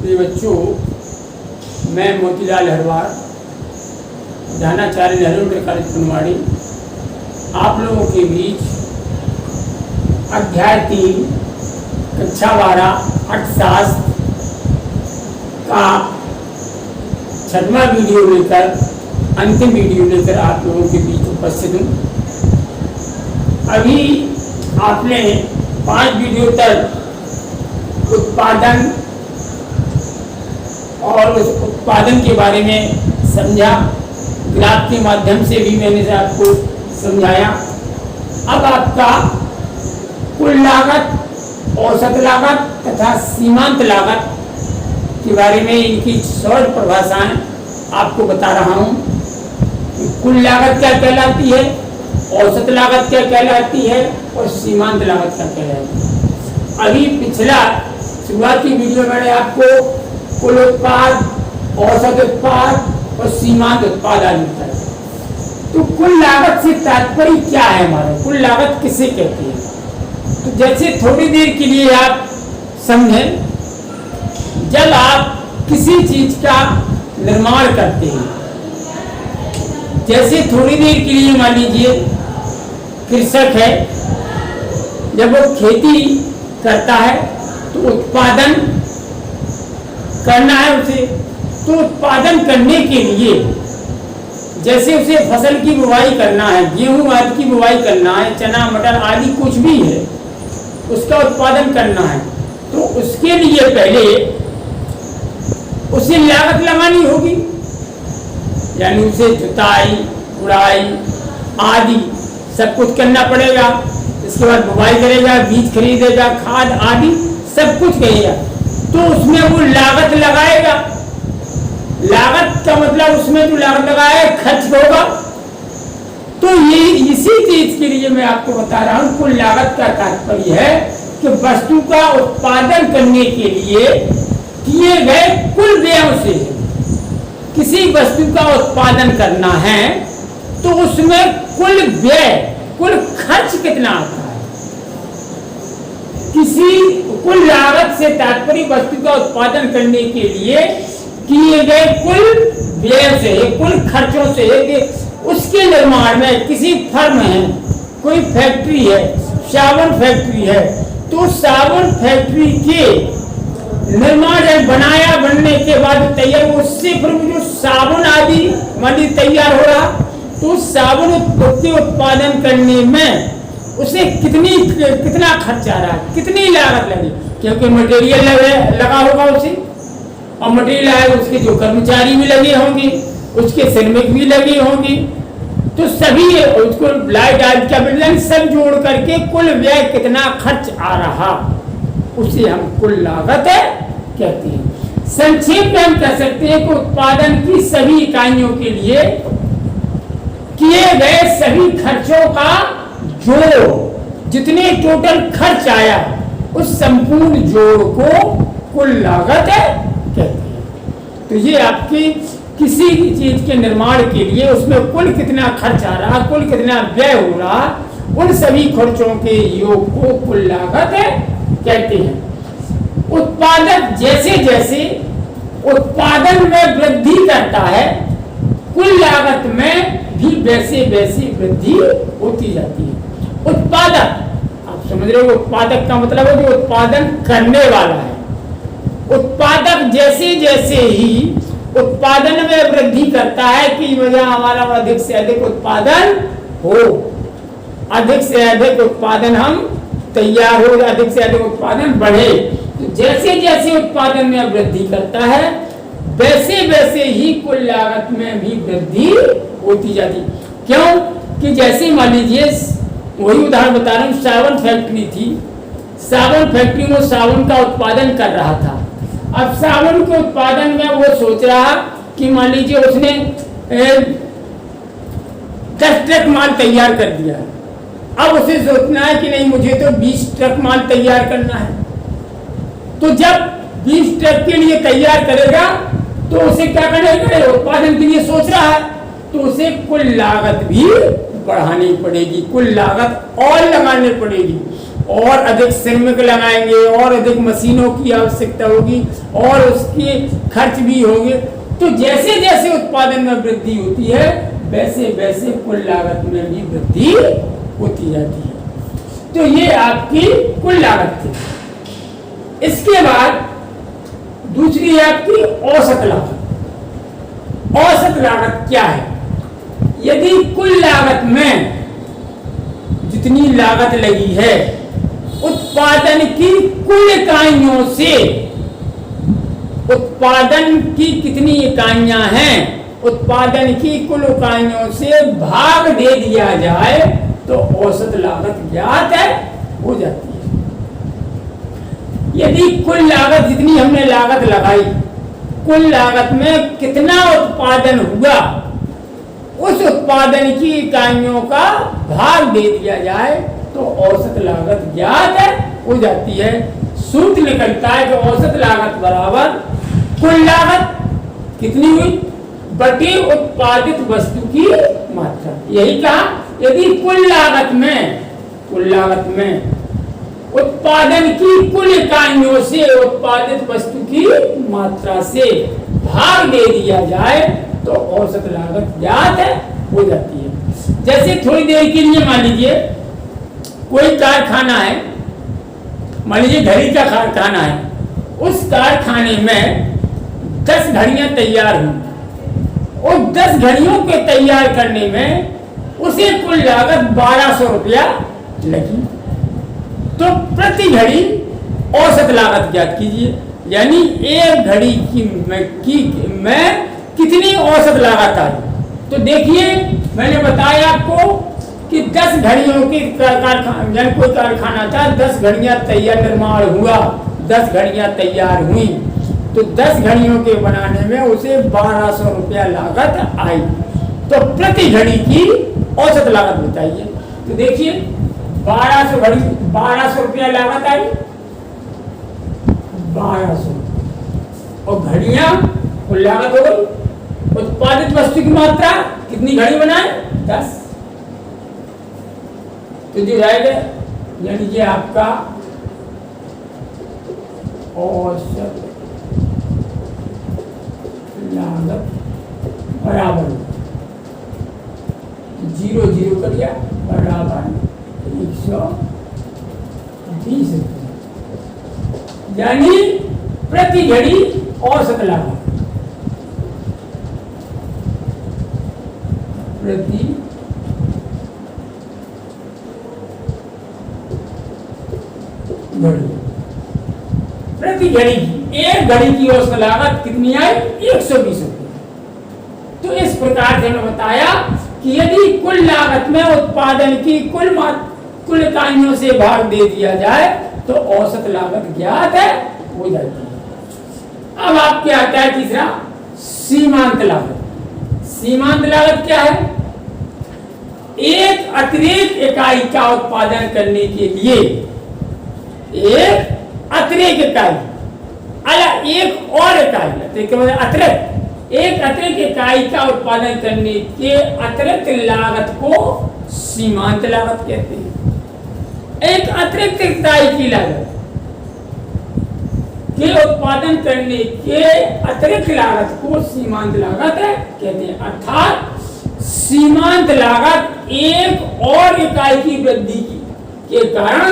प्रिय बच्चों, मैं मोतीलाल हरवार, प्रधानाचार्य नेहरू इंटर कॉलेज फुलवाड़ी, आप लोगों के बीच अध्याय 3 कक्षा 12 अर्थशास्त्र का 6वां वीडियो लेकर, अंतिम वीडियो लेकर आप लोगों के बीच उपस्थित हूँ। अभी आपने 5 वीडियो तक उत्पादन और उस उत्पादन के बारे में समझा, ग्राफ के माध्यम से भी मैंने आपको समझाया। अब आपका कुल लागत, औसत लागत तथा सीमांत लागत के बारे में इनकी सरल परिभाषाएं आपको बता रहा हूं कि कुल लागत क्या कहलाती है, औसत लागत क्या कहलाती है और सीमांत लागत क्या कहलाती है। अभी पिछला शुरुआती वीडियो मैंने आपको कुल उत्पाद, औसत उत्पाद और सीमांत उत्पाद आदि बताया। तो कुल लागत से तात्पर्य क्या है हमारा, कुल लागत किसे कहते हैं? तो जैसे थोड़ी देर के लिए आप समझें, जब आप किसी चीज का निर्माण करते हैं, जैसे थोड़ी देर के लिए मान लीजिए कृषक है, जब वो खेती करता है तो उत्पादन करना है उसे, तो उत्पादन करने के लिए जैसे उसे फसल की बुवाई करना है, गेहूं आदि की बुवाई करना है, चना मटर आदि कुछ भी है, उसका उत्पादन करना है, तो उसके लिए पहले उसे लागत लगानी होगी, यानी उसे जुताई, उड़ाई आदि सब कुछ करना पड़ेगा। इसके बाद बुवाई करेगा, बीज खरीदेगा, खाद आदि सब कुछ करेगा, तो उसमें वो लागत लगाएगा। लागत का मतलब उसमें जो लागत लगाए खर्च होगा। तो ये इसी चीज के लिए मैं आपको बता रहा हूं, कुल लागत का तात्पर्य है कि वस्तु का उत्पादन करने के लिए किए गए कुल व्ययों से किसी वस्तु का उत्पादन करना है तो उसमें कुल व्यय, कुल खर्च कितना आता है। किसी कुल लागत से तात्पर्य वस्तु का उत्पादन करने के लिए किए गए कुल व्यय से, कुल खर्चों से। उसके निर्माण में किसी फर्म है, कोई फैक्ट्री है, साबुन फैक्ट्री है, तो साबुन फैक्ट्री के निर्माण है, बनाया, बनने के बाद तैयार, उससे फिर जो साबुन आदि मानी तैयार हो रहा, तो साबुन के उत्पादन करने में उसे कितना खर्च आ रहा है, कितनी लागत लगी, क्योंकि मटेरियल लगा होगा उसे, और मटेरियल आएगा, उसके जो कर्मचारी भी लगे होंगे, उसके श्रमिक भी लगे होंगे, तो सभी उसको लाइट आदि का बिल सब जोड़ करके कुल व्यय कितना खर्च आ रहा, उसे हम कुल लागत कहते हैं। संक्षेप में हम कह सकते हैं कि उत्पादन की सभी इकाइयों के लिए किए गए सभी खर्चों का जोड़, जितने टोटल खर्च आया उस संपूर्ण जोड़ को कुल लागत कहते हैं। तो ये आपकी किसी भी चीज के निर्माण के लिए उसमें कुल कितना खर्च आ रहा, कुल कितना व्यय हो रहा, उन सभी खर्चों के योग को कुल लागत कहते हैं। उत्पादक जैसे जैसे उत्पादन में वृद्धि करता है, कुल लागत में भी वैसे वैसी वृद्धि होती जाती है। उत्पादक, आप समझ रहे हो, उत्पादक का मतलब है जो उत्पादन करने वाला है। उत्पादक जैसे जैसे ही उत्पादन में वृद्धि करता है कि वजह हमारा अधिक से अधिक उत्पादन हो, अधिक से अधिक उत्पादन हम तैयार हो, अधिक से अधिक उत्पादन बढ़े, तो जैसे जैसे उत्पादन में वृद्धि करता है वैसे वैसे ही कुल लागत में भी वृद्धि होती जाती। क्यों कि जैसे मान लीजिए, वही उदाहरण बता रहा हूँ, साबुन फैक्ट्री थी, साबुन फैक्ट्री में साबुन का उत्पादन कर रहा था। अब साबुन के उत्पादन में वो सोच रहा कि मान लीजिए उसने 10 ट्रक माल तैयार कर दिया, अब उसे सोचना है कि नहीं मुझे तो 20 ट्रक माल तैयार करना है। तो जब 20 ट्रक के लिए तैयार करेगा तो उसे क्या करेगा, उत्पादन के लिए सोच रहा है, तो उसे कुल लागत भी बढ़ानी पड़ेगी, कुल लागत और लगानी पड़ेगी। और अधिक श्रमिक लगाएंगे और अधिक मशीनों की आवश्यकता होगी और उसके खर्च भी होंगे। तो जैसे जैसे उत्पादन में वृद्धि होती है वैसे वैसे कुल लागत में भी वृद्धि होती जाती है। तो ये आपकी कुल लागत थी। इसके बाद दूसरी है आपकी औसत लागत। औसत लागत क्या है? यदि कुल लागत में जितनी लागत लगी है उत्पादन की कुल इकाइयों से, उत्पादन की कितनी इकाइयां हैं, उत्पादन की कुल इकाइयों से भाग दे दिया जाए तो औसत लागत ज्ञात है हो जाती है। यदि कुल लागत जितनी हमने लागत लगाई, कुल लागत में कितना उत्पादन हुआ, उस उत्पादन की इकाइयों का भाग दे दिया जाए तो औसत लागत ज्ञात है हो जाती है। सूत्र निकलता है कि औसत लागत बराबर कुल लागत कितनी हुई बटे उत्पादित वस्तु की मात्रा। यही कहा, यदि कुल लागत में उत्पादन की कुल इकाइयों से उत्पादित वस्तु की मात्रा से भाग दे दिया जाए तो औसत लागत ज्ञात है हो जाती है। जैसे थोड़ी देर के लिए मान लीजिए कोई कारखाना है, मान लीजिए घड़ी का कारखाना है, उस कारखाने में 10 घड़ियां तैयार हुई और 10 घड़ियों के तैयार करने में उसे कुल लागत 1200 रुपया लगी। तो प्रति घड़ी औसत लागत ज्ञात कीजिए, यानी एक घड़ी में कितनी औसत लागत आई। तो देखिए मैंने बताया आपको कि 10 घड़ियों की कारखाना, कोई कारखाना था, 10 घड़ियां तैयार निर्माण हुआ, 10 घड़ियां तैयार हुई, तो 10 घड़ियों के बनाने में उसे 1200 रुपया लागत आई। तो प्रति घड़ी की औसत लागत बताइए। तो देखिए 1200 रुपया लागत आई, 1200 और घड़ियां कुल लागत हो गई। उत्पादित वस्तु की मात्रा कितनी घड़ी बनाए 10, तो जो जाएगा यानी ये आपका औसत लागत बराबर 0 कर दिया बराबर 120 रुपये, यानी प्रति घड़ी औसत लागत प्रति घड़ी, प्रति घड़ी एक घड़ी की औसत लागत कितनी आई 120 रुपये। तो इस प्रकार से हमने बताया कि यदि कुल लागत में उत्पादन की कुल इकाइयों से भाग दे दिया जाए तो औसत लागत ज्ञात है हो जाती है। अब आपके आता है तीसरा सीमांत लागत। सीमांत लागत क्या है? एक अतिरिक्त इकाई का उत्पादन करने के लिए एक अतिरिक्त इकाई अलग एक और इकाई अतिरिक्त एक अतिरिक्त इकाई का उत्पादन करने के अतिरिक्त लागत को सीमांत लागत कहते हैं। एक अतिरिक्त इकाई की लागत के उत्पादन करने के अतिरिक्त लागत को सीमांत लागत कहते हैं। अर्थात सीमांत लागत एक और इकाई की वृद्धि के कारण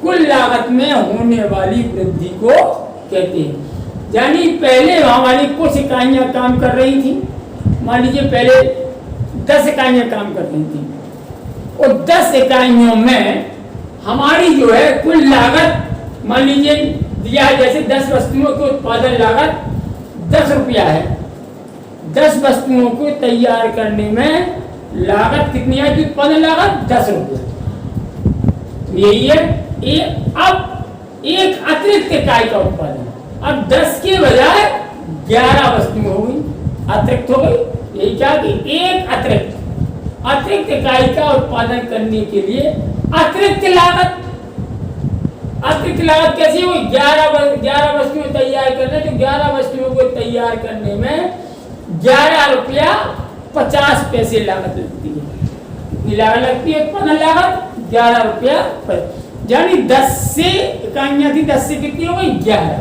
कुल लागत में होने वाली वृद्धि को कहते हैं। यानी पहले हमारी कुछ इकाइयां काम कर रही थी, मान लीजिए पहले 10 इकाइयां काम कर रही थी और 10 इकाइयों में हमारी जो है कुल लागत मान लीजिए दिया है, जैसे 10 वस्तुओं की उत्पादन लागत 10 रुपया है, 10 वस्तुओं को तैयार करने में लागत कितनी है? उत्पादन लागत 10 रुपया। यही है अब एक अतिरिक्त इकाई का उत्पादन, अब 10 के बजाय 11 वस्तुएं हो गई, अतिरिक्त हो गई। यही क्या कि एक अतिरिक्त इकाई का उत्पादन करने के लिए अतिरिक्त लागत कैसी हुई? 11 वस्तुएं तैयार करने, तो 11 वस्तुओं को तैयार करने में 11 रुपया 50 पैसे लागत लगती है। कितनी लागत लगती है? उत्पादन लागत 11 रुपया। यानी 10 से इकाइयां थी, 10 से कितनी हो गई 11,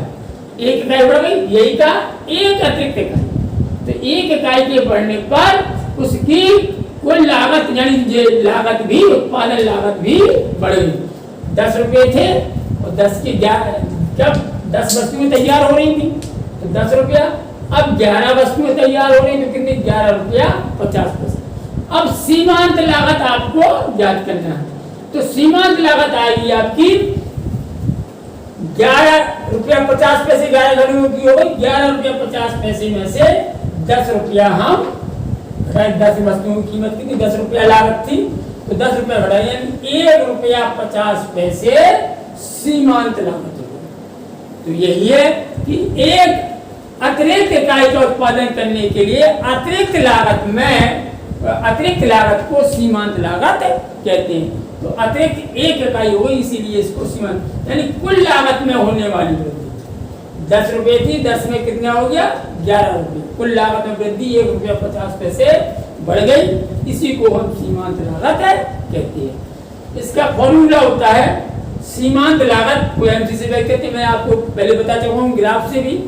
एक इकाई बढ़ गई, यही का एक अतिरिक्त इकाई। तो एक इकाई के बढ़ने पर उसकी कुल लागत यानी ये लागत भी, उत्पादन लागत भी बढ़ गई। 10 रुपए थे और 10 के 11, जब 10 वस्तुएं तैयार हो रही थी तो 10 रुपया, अब 11 वस्तुएं तैयार हो रही तो कितनी 11 रुपया 50 पैसे। अब सीमांत लागत आपको याद करना है, तो सीमांत लागत आएगी आपकी 11 रुपया 50 पैसे, 11 घड़ियों की हो गई, 11 रुपया 50 पैसे में से 10 रुपया हम 10 वस्तुओं की कीमत कितनी 10 रुपया लागत थी, तो 10 रुपया घटाए यानी 1 रुपया 50 पैसे सीमांत लागत होगी। तो यही है कि एक अतिरिक्त इकाई का उत्पादन करने के लिए अतिरिक्त लागत को सीमांत लागत कहते हैं। तो अतिरिक्त एक इकाई हो इसीलिए इसको सीमांत, यानी कुल लागत में होने वाली वृद्धि 10 रुपए थी, 10 में कितना हो गया 11 रुपये, कुल लागत में वृद्धि 1 रुपया 50 पैसे बढ़ गई, इसी को हम सीमांत लागत कहते हैं। इसका फॉर्मूला होता है सीमांत लागत को एमसी से व्यक्त करते हैं, मैं आपको पहले बता चुका हूं ग्राफ से भी।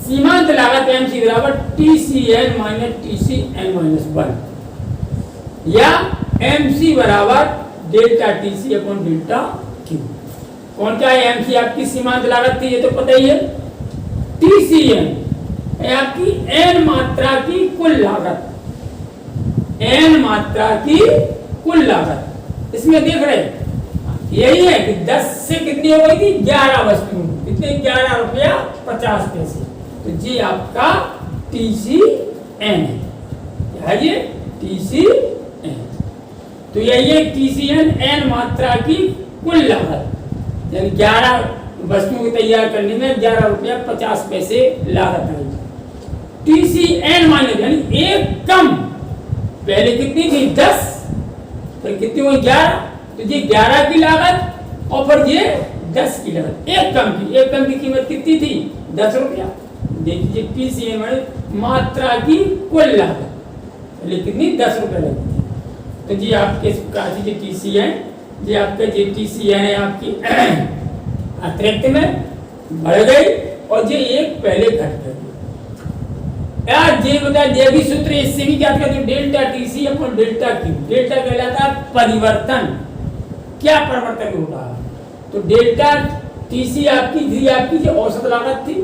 सीमांत लागत एमसी बराबर TCN माइनस TCN माइनस 1 या एमसी बराबर delta TC upon delta Q। कौन क्या है एमसी? आपकी सीमांत लागत थी, ये तो पता ही है। TCN है आपकी n मात्रा की कुल लागत, n मात्रा की कुल लागत। इसमें देख रहे यही है कि 10 से कितनी हो गई थी 11 वस्तुएं, कितने 11 रुपया 50 पैसे, तो जी आपका TCN है, ये TCN। तो यही TCN n मात्रा की कुल लागत, यानी 11 वस्तुओं को तैयार करने में 11 रुपया 50 पैसे लागत आई। TCN माइनस यानी एक कम, पहले कितनी थी 10, फिर कितनी हुई 11, तो ये 11 की लागत और फिर ये 10 की लागत, एक कम की कीमत कितनी थी 10 रुपया। देखिए TCN माइनस मात्रा की कुल लागत, पहले कितनी 10 रुपया लगती थी, तो जी आपके TCN, ये आपका जो TCN है आपकी अतिरिक्त में बढ़ गई और ये एक पहले घट गई। यार ये बता, ये भी सूत्र इससे भी क्या कहते हैं delta TC upon delta Q। Delta कहलाता है परिवर्तन, क्या परिवर्तन होगा, तो डेल्टा TC आपकी जो औसत लागत थी,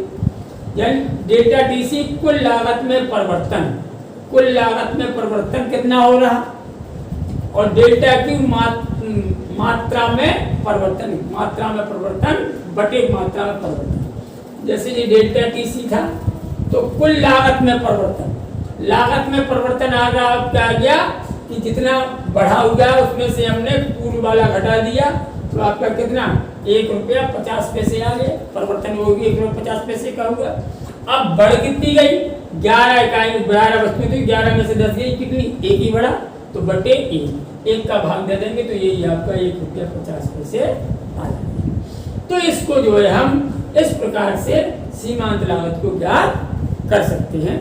यानी डेल्टा TC कुल लागत में परिवर्तन, कुल लागत में परिवर्तन कितना हो रहा, और डेल्टा Q मात्रा में परिवर्तन बटे मात्रा में परिवर्तन। जैसे ये डेल्टा TC था तो कुल लागत में परिवर्तन आ गया कि जितना बढ़ा हुआ उसमें से हमने पूर्व वाला घटा दिया, तो आपका कितना 1 रुपया 50 पैसे आ गए, परिवर्तन होगी 1 रुपया 50 पैसे का हुआ। अब बढ़ कितनी गई 11 इकाई, 11 वस्तुएं थी, 11 में से 10 गई, कितनी एक ही बढ़ा, तो बटे 1 का भाग दे देंगे तो यही आपका 1 रुपया 50 पैसे आ जाएगा। तो इसको जो है हम इस प्रकार से सीमांत लागत को ज्ञात कर सकते हैं।